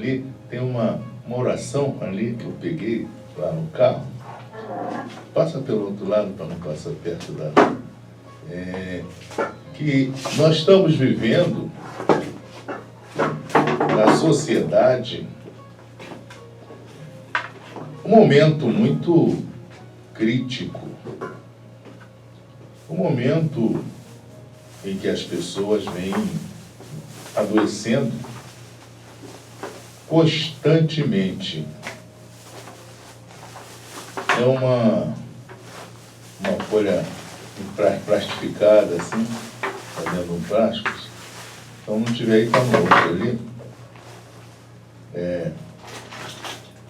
Ali tem uma oração ali que eu peguei lá no carro. Passa pelo outro lado para não passar perto da... que nós estamos vivendo na sociedade um momento muito crítico, um momento em que as pessoas vêm adoecendo constantemente. É uma folha plastificada assim, tá dentro de um plástico. Então não tiver aí, tá no outro ali.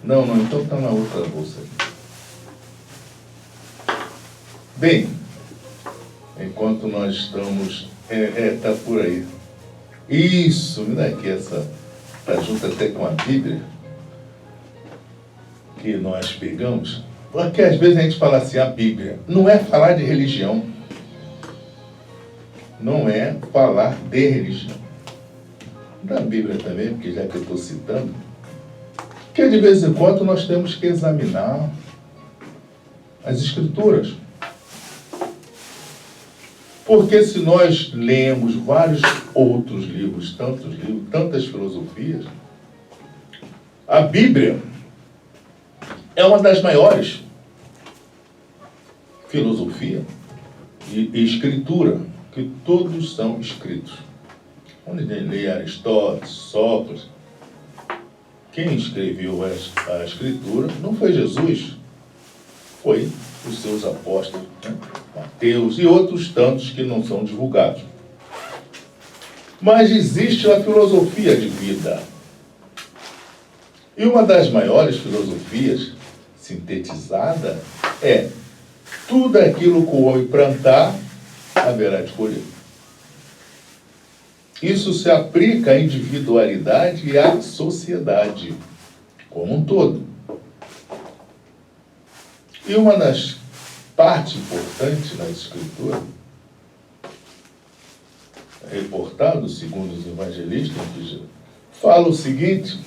Não, então tá na outra bolsa aqui. Bem, enquanto nós estamos... tá por aí. Isso, me dá aqui essa... Tá junto até com a Bíblia, que nós pegamos. Porque às vezes a gente fala assim, a Bíblia não é falar de religião. Não é falar de religião. Da Bíblia também, porque já que eu estou citando, que de vez em quando nós temos que examinar as Escrituras. Porque se nós lemos vários outros livros, tantas filosofias, a Bíblia é uma das maiores filosofia e escritura, que todos são escritos. Onde lê Aristóteles, Sócrates, quem escreveu a escritura não foi Jesus, foi os seus apóstolos, né? Mateus e outros tantos que não são divulgados. Mas existe a filosofia de vida. E uma das maiores filosofias sintetizada é: tudo aquilo que o homem plantar, haverá de colher. Isso se aplica à individualidade e à sociedade como um todo. E uma das partes importantes na Escritura, reportado segundo os evangelistas, que fala o seguinte: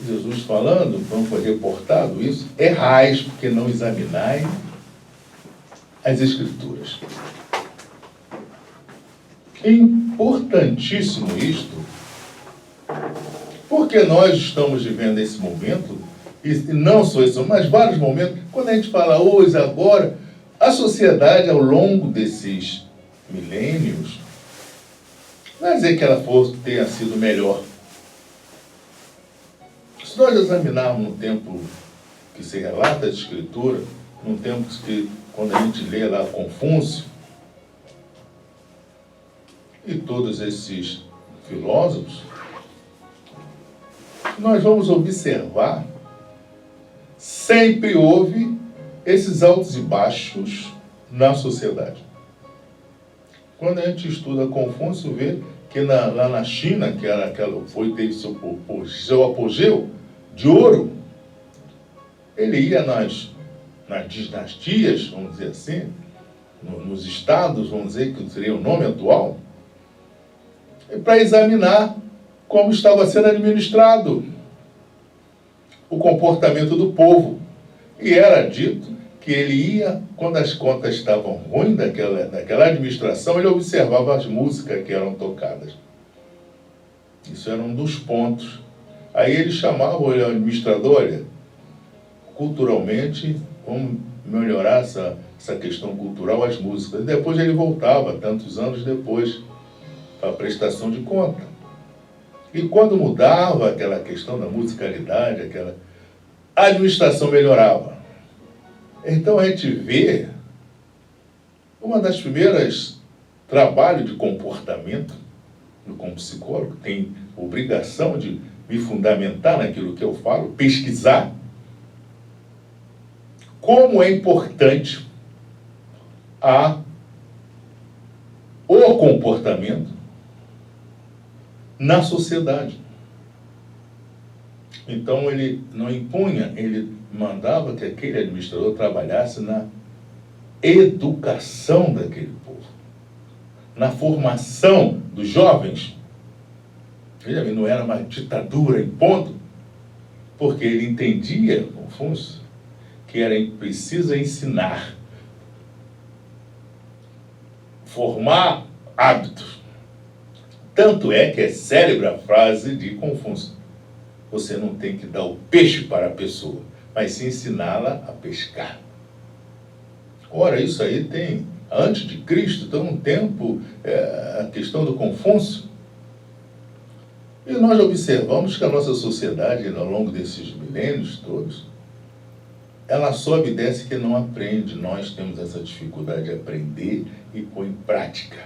Jesus falando, como foi reportado isso, errais porque não examinai as Escrituras. É importantíssimo isto, porque nós estamos vivendo esse momento, e não só isso, mas vários momentos, quando a gente fala hoje, agora, a sociedade ao longo desses milênios, não é dizer que ela tenha sido melhor. Se nós examinarmos no tempo que se relata a Escritura, no tempo que, quando a gente lê lá Confúcio, e todos esses filósofos, nós vamos observar, sempre houve esses altos e baixos na sociedade. Quando a gente estuda Confúcio, vê que lá na China, que era teve seu apogeu de ouro, ele ia nas dinastias, vamos dizer assim, nos estados, vamos dizer que seria o nome atual, para examinar como estava sendo administrado o comportamento do povo. E era dito que ele ia, quando as contas estavam ruins daquela administração, ele observava as músicas que eram tocadas. Isso era um dos pontos. Aí ele chamava o administrador: olha, culturalmente, vamos melhorar essa questão cultural, as músicas. E depois ele voltava, tantos anos depois, para a prestação de conta. E quando mudava aquela questão da musicalidade, a administração melhorava. Então a gente vê uma das primeiras trabalhos de comportamento, eu como psicólogo tenho obrigação de me fundamentar naquilo que eu falo, pesquisar como é importante o comportamento na sociedade. Então ele não impunha, ele mandava que aquele administrador trabalhasse na educação daquele povo, na formação dos jovens. veja bem, não era uma ditadura impondo, porque ele entendia, Confúcio, que era preciso ensinar, formar hábitos. Tanto é que é célebre a frase de Confúcio: você não tem que dar o peixe para a pessoa, mas sim ensiná-la a pescar. Ora, isso aí tem, antes de Cristo, então um tempo, a questão do Confúcio. E nós observamos que a nossa sociedade, ao longo desses milênios todos, ela só obedece que não aprende. Nós temos essa dificuldade de aprender e pôr em prática.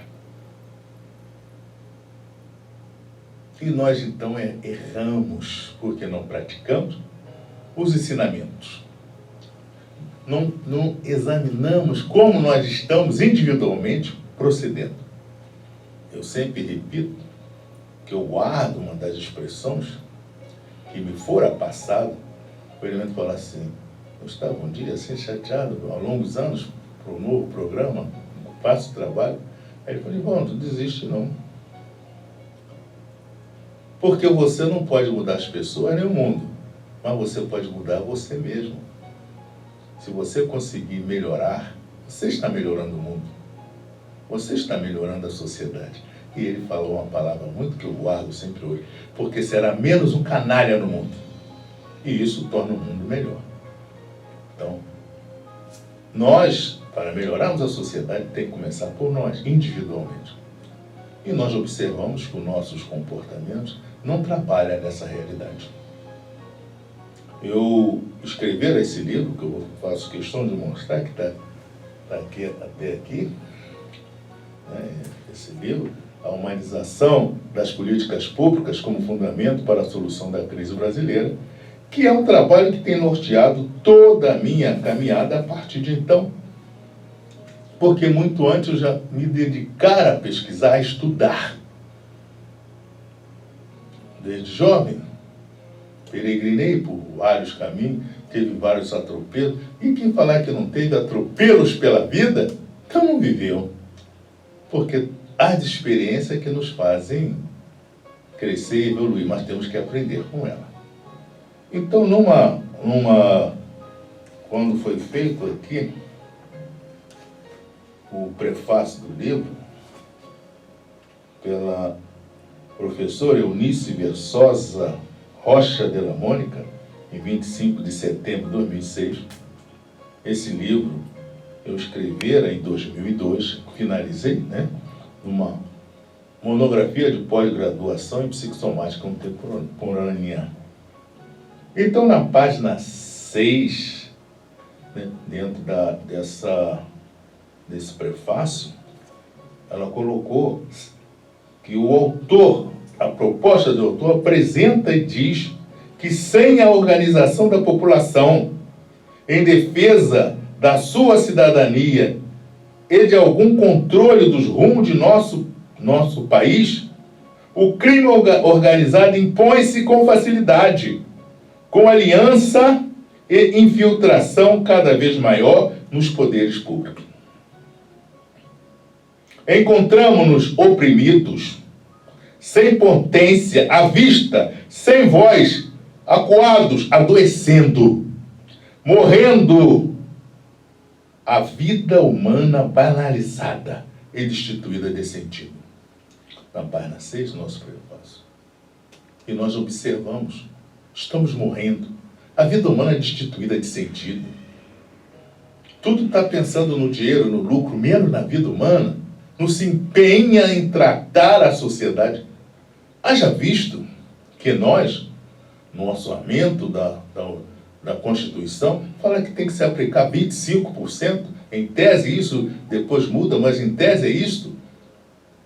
E nós, então, erramos porque não praticamos os ensinamentos. Não examinamos como nós estamos individualmente procedendo. Eu sempre repito que eu guardo uma das expressões que me fora passado, o elemento falar assim: eu estava um dia assim chateado, há longos anos, para o novo programa, faço trabalho. Aí ele falou: bom, não desiste não. Porque você não pode mudar as pessoas nem o mundo, mas você pode mudar você mesmo. Se você conseguir melhorar, você está melhorando o mundo. Você está melhorando a sociedade. E ele falou uma palavra muito que eu guardo sempre hoje: porque será menos um canalha no mundo. E isso torna o mundo melhor. Então, nós, para melhorarmos a sociedade, tem que começar por nós, individualmente. E nós observamos que os nossos comportamentos não trabalham nessa realidade. Eu escrever esse livro, que eu faço questão de mostrar, que está aqui, até aqui, né, esse livro, A Humanização das Políticas Públicas como Fundamento para a Solução da Crise Brasileira, que é um trabalho que tem norteado toda a minha caminhada a partir de então. Porque muito antes eu já me dedicara a pesquisar, a estudar. Desde jovem, peregrinei por vários caminhos, teve vários atropelos. E quem falar que não teve atropelos pela vida, então não viveu. Porque as experiências que nos fazem crescer e evoluir, mas temos que aprender com ela. Então, quando foi feito aqui o prefácio do livro, pela professora Eunice Versosa Rocha de la Mônica, em 25 de setembro de 2006, esse livro eu escrevera em 2002, finalizei, né, uma monografia de pós-graduação em psicossomática contemporânea. Então, na página 6, né, dentro desse prefácio, ela colocou que o autor, a proposta do autor, apresenta e diz que sem a organização da população em defesa da sua cidadania e de algum controle dos rumos de nosso país, o crime organizado impõe-se com facilidade, com aliança e infiltração cada vez maior nos poderes públicos. Encontramos-nos oprimidos, sem potência à vista, sem voz, acuados, adoecendo, morrendo, a vida humana banalizada e destituída de sentido. Na página 6 do nosso prefácio. E nós observamos, estamos morrendo. A vida humana é destituída de sentido. Tudo está pensando no dinheiro, no lucro, menos na vida humana. Não se empenha em tratar a sociedade. Haja visto que nós, no orçamento da Constituição, fala que tem que se aplicar 25%. Em tese isso depois muda, mas em tese é isto.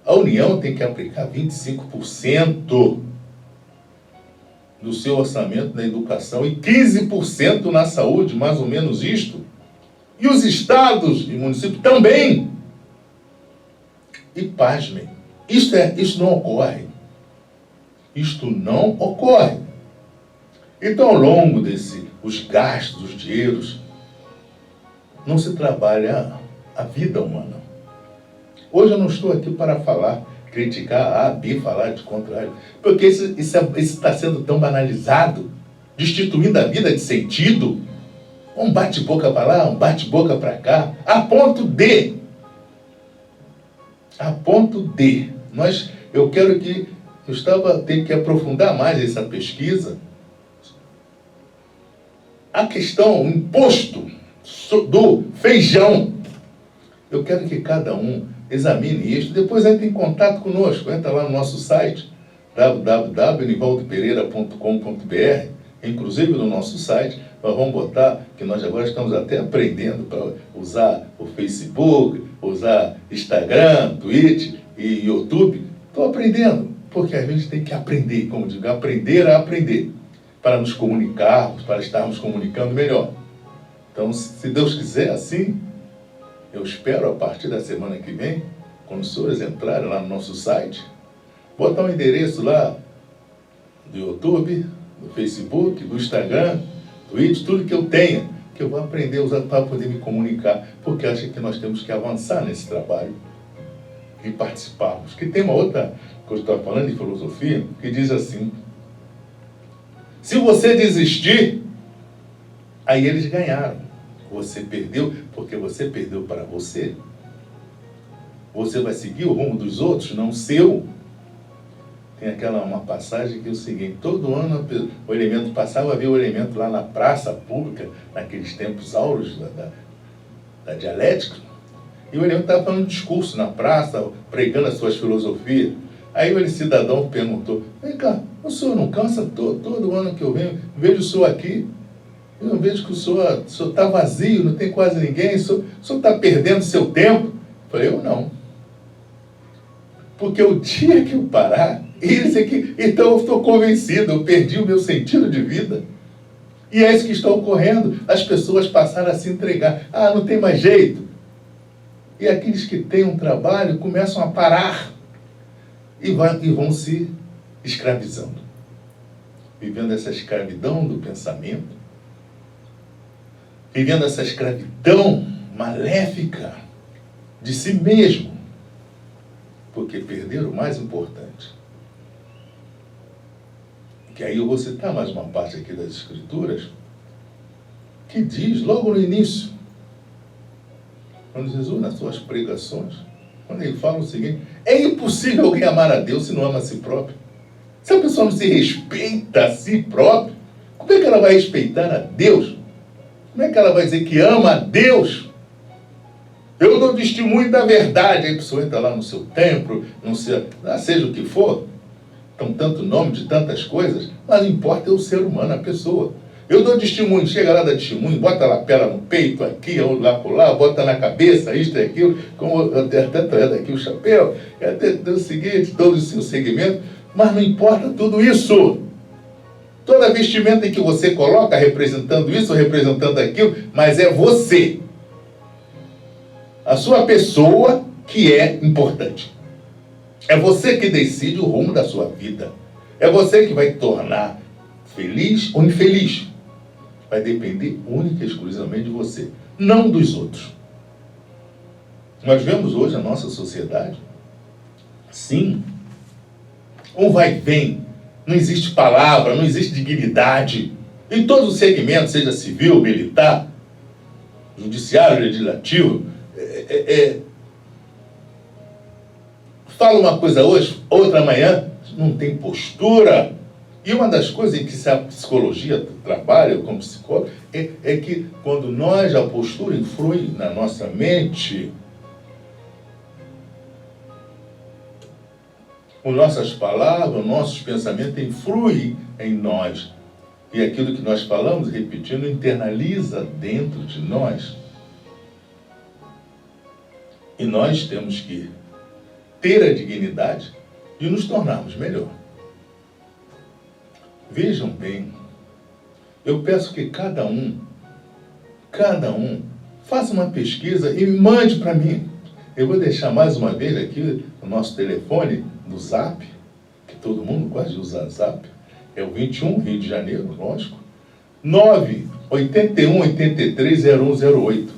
A União tem que aplicar 25% do seu orçamento na educação e 15% na saúde, mais ou menos isto. E os estados e municípios também. E pasmem, isto não ocorre. Isto não ocorre. Então, ao longo os gastos, os dinheiros, não se trabalha a vida humana. Hoje eu não estou aqui para falar criticar A, B, falar de contrário. Porque isso está sendo tão banalizado, destituindo a vida de sentido. Um bate-boca para lá, um bate-boca para cá, a ponto de, eu quero que, tenho que aprofundar mais essa pesquisa, a questão, o imposto do feijão. Eu quero que cada um examine isso, depois entre em contato conosco, entra lá no nosso site, www.nivaldopereira.com.br, inclusive no nosso site, nós vamos botar, que nós agora estamos até aprendendo para usar o Facebook, usar Instagram, Twitter e YouTube. Estou aprendendo, porque a gente tem que aprender, como digo, aprender a aprender, para nos comunicarmos, para estarmos comunicando melhor. Então, se Deus quiser assim, eu espero a partir da semana que vem, quando os senhores entrarem lá no nosso site, botar um endereço lá do YouTube, do Facebook, do Instagram, Twitter, tudo que eu tenha, que eu vou aprender a usar para poder me comunicar, porque acho que nós temos que avançar nesse trabalho e participarmos. Que tem uma outra coisa que eu estou falando de filosofia, que diz assim: se você desistir, aí eles ganharam. Você perdeu, porque você perdeu para você. Você vai seguir o rumo dos outros, não o seu. Tem uma passagem que é o seguinte: todo ano o elemento passava, havia o elemento lá na praça pública, naqueles tempos áureos da dialética, e o elemento estava fazendo um discurso na praça, pregando as suas filosofias. Aí o cidadão perguntou: vem cá, o senhor não cansa? Todo ano que eu venho, vejo o senhor aqui, eu não vejo que o senhor está vazio, não tem quase ninguém, o senhor está perdendo seu tempo. Eu falei: eu não. Porque o dia que eu parar, então eu estou convencido, eu perdi o meu sentido de vida. E é isso que está ocorrendo. As pessoas passaram a se entregar. Ah, não tem mais jeito. E aqueles que têm um trabalho começam a parar e vão se escravizando. Vivendo essa escravidão do pensamento, vivendo essa escravidão maléfica de si mesmo, porque perderam o mais importante. Que aí eu vou citar mais uma parte aqui das Escrituras, que diz, logo no início, quando Jesus, nas suas pregações, quando ele fala o seguinte: é impossível alguém amar a Deus se não ama a si próprio. Se a pessoa não se respeita a si própria, como é que ela vai respeitar a Deus? Como é que ela vai dizer que ama a Deus? Eu dou testemunho da verdade. Aí a pessoa entra lá no seu templo, seja o que for, então tanto nome de tantas coisas, mas não importa, é o ser humano, a pessoa. Eu dou testemunho, chega lá, dá testemunho, bota a lapela no peito, aqui, lá por lá, bota na cabeça, isto e aquilo, como até trago aqui o chapéu, até o seguinte, todo o seu segmento, mas não importa tudo isso. Toda vestimenta que você coloca representando isso, representando aquilo, mas é você. A sua pessoa que é importante. É você que decide o rumo da sua vida. É você que vai tornar feliz ou infeliz. Vai depender única e exclusivamente de você, não dos outros. Nós vemos hoje a nossa sociedade, sim, um vai e vem, não existe palavra, não existe dignidade. Em todos os segmentos, seja civil, militar, judiciário, legislativo, fala uma coisa hoje, outra amanhã, não tem postura. E uma das coisas em que a psicologia trabalha como psicólogo é que quando a postura influi na nossa mente, as nossas palavras, os nossos pensamentos influem em nós. E aquilo que nós falamos, repetindo, internaliza dentro de nós. E nós temos que ter a dignidade de nos tornarmos melhor. Vejam bem, eu peço que cada um faça uma pesquisa e mande para mim. Eu vou deixar mais uma vez aqui o nosso telefone do Zap, que todo mundo gosta de usar Zap, é o 21, Rio de Janeiro, lógico, 981-83-0108,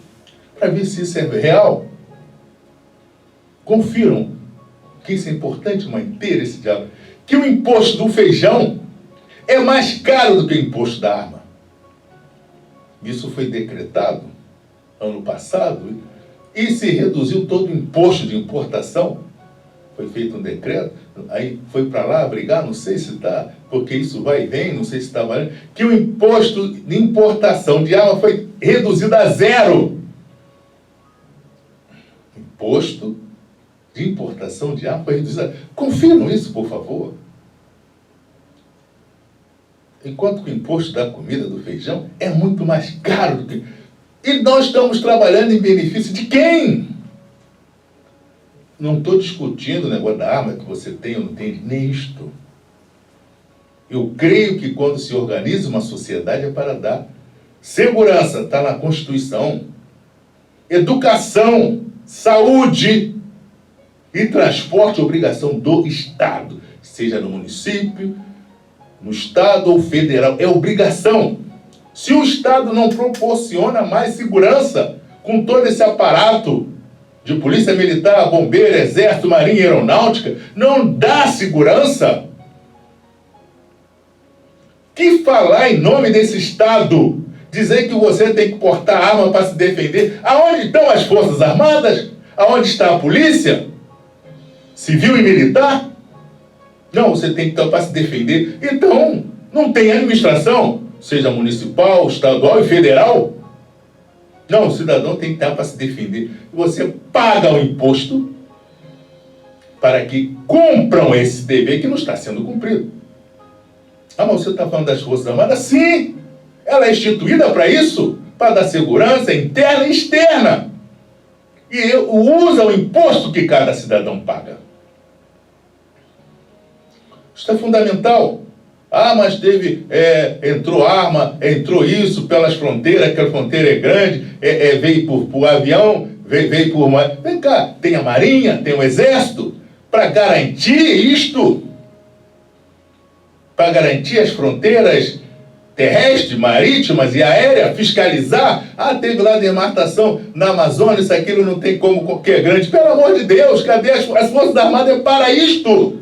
para ver se isso é real. Confiram. que isso é importante manter esse diálogo, que o imposto do feijão é mais caro do que o imposto da arma. Isso foi decretado ano passado e se reduziu todo o imposto de importação. Foi feito um decreto, aí foi para lá brigar, não sei se está, porque isso vai e vem, não sei se está valendo, que o imposto de importação de arma foi reduzido a zero. Imposto de importação de arma foi reduzido a zero. Confiram isso, por favor. Enquanto que o imposto da comida, do feijão, é muito mais caro do que... E nós estamos trabalhando em benefício de quem? Não estou discutindo o negócio da arma que você tem ou não tem, nem isto. Eu creio que quando se organiza uma sociedade é para dar segurança, está na Constituição, educação, saúde e transporte, obrigação do Estado, seja no município, no Estado ou federal, é obrigação. Se o Estado não proporciona mais segurança com todo esse aparato de polícia militar, bombeiro, exército, marinha e aeronáutica, não dá segurança. Que falar em nome desse Estado? Dizer que você tem que portar arma para se defender? Aonde estão as Forças Armadas? Aonde está a polícia? Civil e militar? Não, você tem que estar para se defender. Então, não tem administração, seja municipal, estadual e federal. Não, o cidadão tem que estar para se defender. Você paga o imposto para que cumpram esse dever que não está sendo cumprido. Ah, mas você está falando das Forças Armadas? Sim! Ela é instituída para isso, para dar segurança interna e externa. E usa o imposto que cada cidadão paga. Isso é fundamental. Ah, mas entrou arma, entrou isso pelas fronteiras, aquela fronteira é grande, veio por avião, veio por... Vem cá, tem a Marinha, tem o Exército, para garantir isto, para garantir as fronteiras terrestres, marítimas e aéreas, fiscalizar. Ah, teve lá demarcação na Amazônia, isso aquilo não tem como, que é grande. Pelo amor de Deus, cadê as Forças Armadas para isto?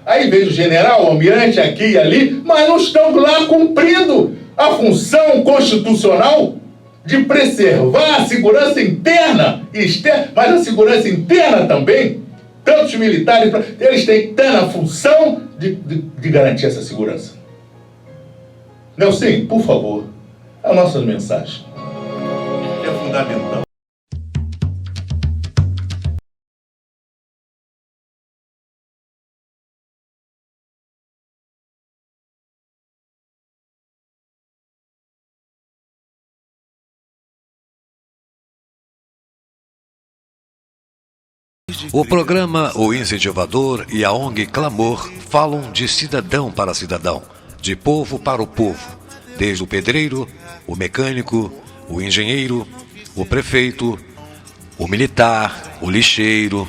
Aí vejo o general, o almirante aqui e ali, mas não estão lá cumprindo a função constitucional de preservar a segurança interna e externa, mas a segurança interna também. Tanto os militares, eles têm que estar na função de garantir essa segurança. Nelson, por favor, a nossa mensagem é fundamental. O programa O Incentivador e a ONG Clamor falam de cidadão para cidadão, de povo para o povo, desde o pedreiro, o mecânico, o engenheiro, o prefeito, o militar, o lixeiro,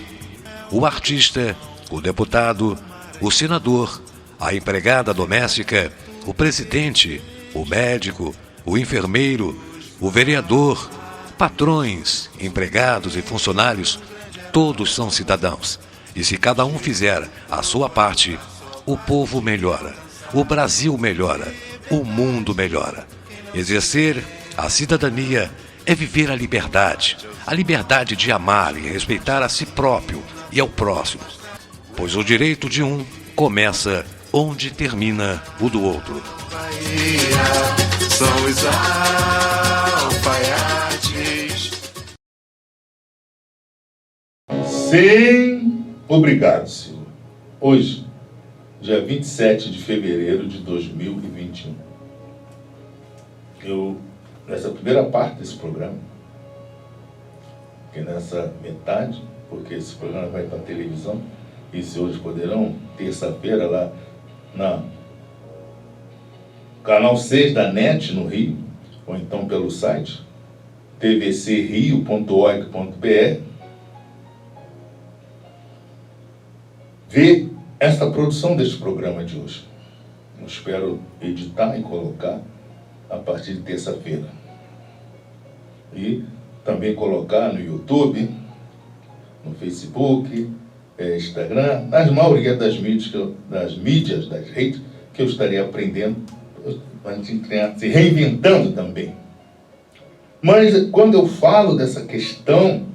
o artista, o deputado, o senador, a empregada doméstica, o presidente, o médico, o enfermeiro, o vereador, patrões, empregados e funcionários. Todos são cidadãos, e se cada um fizer a sua parte, o povo melhora, o Brasil melhora, o mundo melhora. Exercer a cidadania é viver a liberdade de amar e respeitar a si próprio e ao próximo, pois o direito de um começa onde termina o do outro. São os alfaiates. Sim, obrigado, Silvio. Hoje, dia 27 de fevereiro de 2021, nessa primeira parte desse programa, que nessa metade, porque esse programa vai para a televisão, e se hoje poderão, terça-feira, lá na canal 6 da NET, no Rio, ou então pelo site tvcrio.org.br, ver esta produção deste programa de hoje. Eu espero editar e colocar a partir de terça-feira. E também colocar no YouTube, no Facebook, Instagram, nas maioria das mídias, das redes, que eu estaria aprendendo, a gente se reinventando também. Mas quando eu falo dessa questão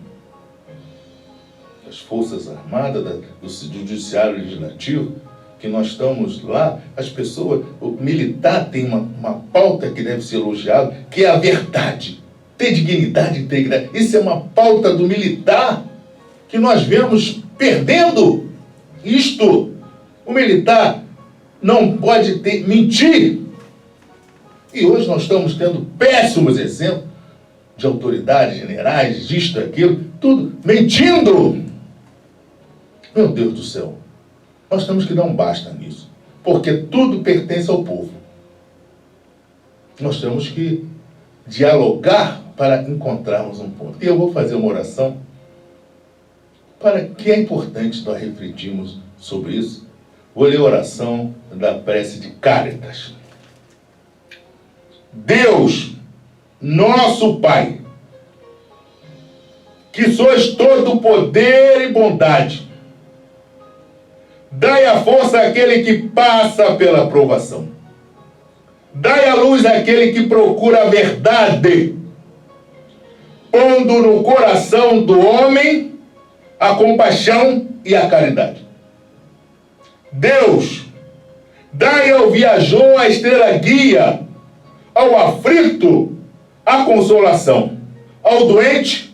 das Forças Armadas, do Judiciário Legislativo, que nós estamos lá, as pessoas, o militar tem uma pauta que deve ser elogiada, que é a verdade, ter dignidade e integridade. Isso é uma pauta do militar que nós vemos perdendo. O militar não pode mentir. E hoje nós estamos tendo péssimos exemplos de autoridades, generais, isto, aquilo, tudo mentindo. Meu Deus do céu. Nós temos que dar um basta nisso, porque tudo pertence ao povo. Nós temos que dialogar para encontrarmos um ponto. E eu vou fazer uma oração para que é importante nós refletirmos sobre isso. Vou ler a oração da prece de Cáritas. Deus, nosso Pai, que sois todo poder e bondade, dai a força àquele que passa pela provação. Dai a luz àquele que procura a verdade, pondo no coração do homem a compaixão e a caridade. Deus, dai ao viajor a estrela guia, ao aflito a consolação, ao doente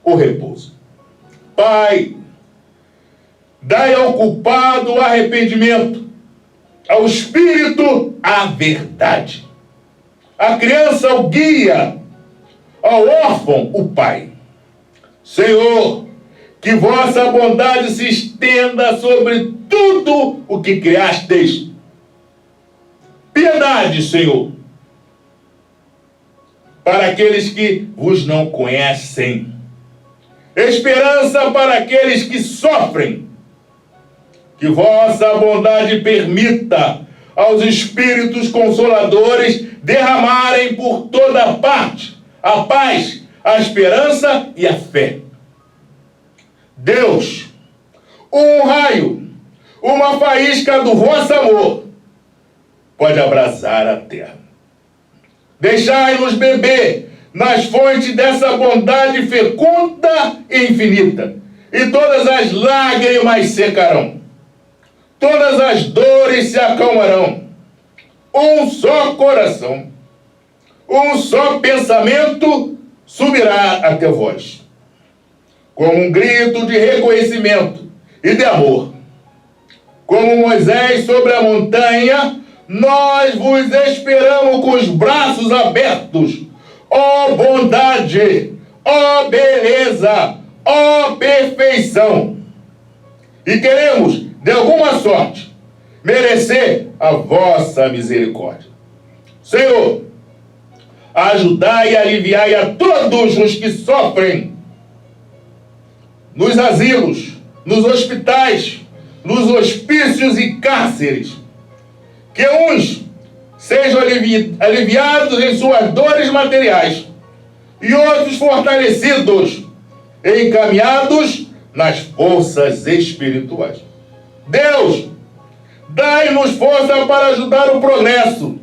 o repouso. Pai, dai ao culpado o arrependimento, ao espírito a verdade, à criança o guia, ao órfão o pai. Senhor, que vossa bondade se estenda sobre tudo o que criastes. Piedade, Senhor, para aqueles que vos não conhecem. Esperança para aqueles que sofrem. Que vossa bondade permita aos espíritos consoladores derramarem por toda parte a paz, a esperança e a fé. Deus, um raio, uma faísca do vosso amor pode abrasar a terra. Deixai-nos beber nas fontes dessa bondade fecunda e infinita, e todas as lágrimas secarão, todas as dores se acalmarão. Um só coração, um só pensamento subirá até vós, como um grito de reconhecimento e de amor. Como Moisés sobre a montanha, nós vos esperamos com os braços abertos. Ó bondade, ó beleza, ó perfeição. E queremos, de alguma sorte, merecer a vossa misericórdia. Senhor, ajudai e aliviai a todos os que sofrem nos asilos, nos hospitais, nos hospícios e cárceres. Que uns sejam aliviados em suas dores materiais e outros fortalecidos e encaminhados nas forças espirituais. Deus, dai-nos força para ajudar o progresso,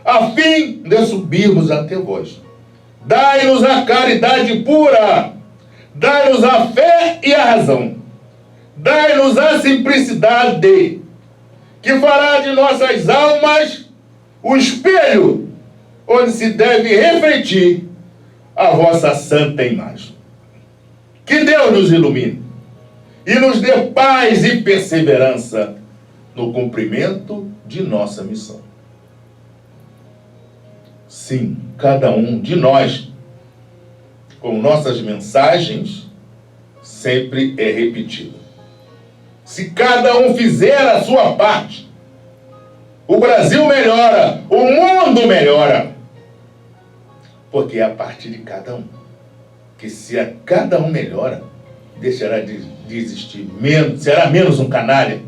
a fim de subirmos até vós. Dai-nos a caridade pura, dai-nos a fé e a razão, dai-nos a simplicidade, que fará de nossas almas o espelho onde se deve refletir a vossa santa imagem. Que Deus nos ilumine e nos dê paz e perseverança no cumprimento de nossa missão. Sim, cada um de nós, com nossas mensagens, sempre é repetido. Se cada um fizer a sua parte, o Brasil melhora, o mundo melhora. Porque é a partir de cada um. Que se a cada um melhora, deixará de existir menos, será menos um canalha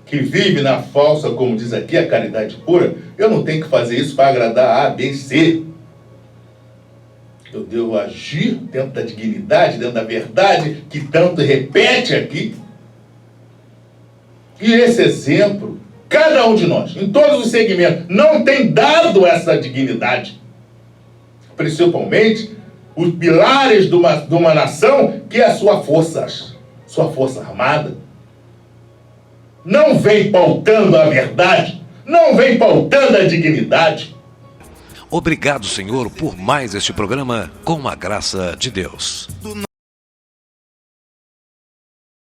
que vive na falsa, como diz aqui, a caridade pura. Eu não tenho que fazer isso para agradar A, B, C. Eu devo agir dentro da dignidade, dentro da verdade, que tanto repete aqui. E esse exemplo, cada um de nós, em todos os segmentos, não tem dado essa dignidade. Principalmente os pilares de uma nação, que é a sua força armada. Não vem pautando a verdade, não vem pautando a dignidade. Obrigado, Senhor, por mais este programa com a graça de Deus.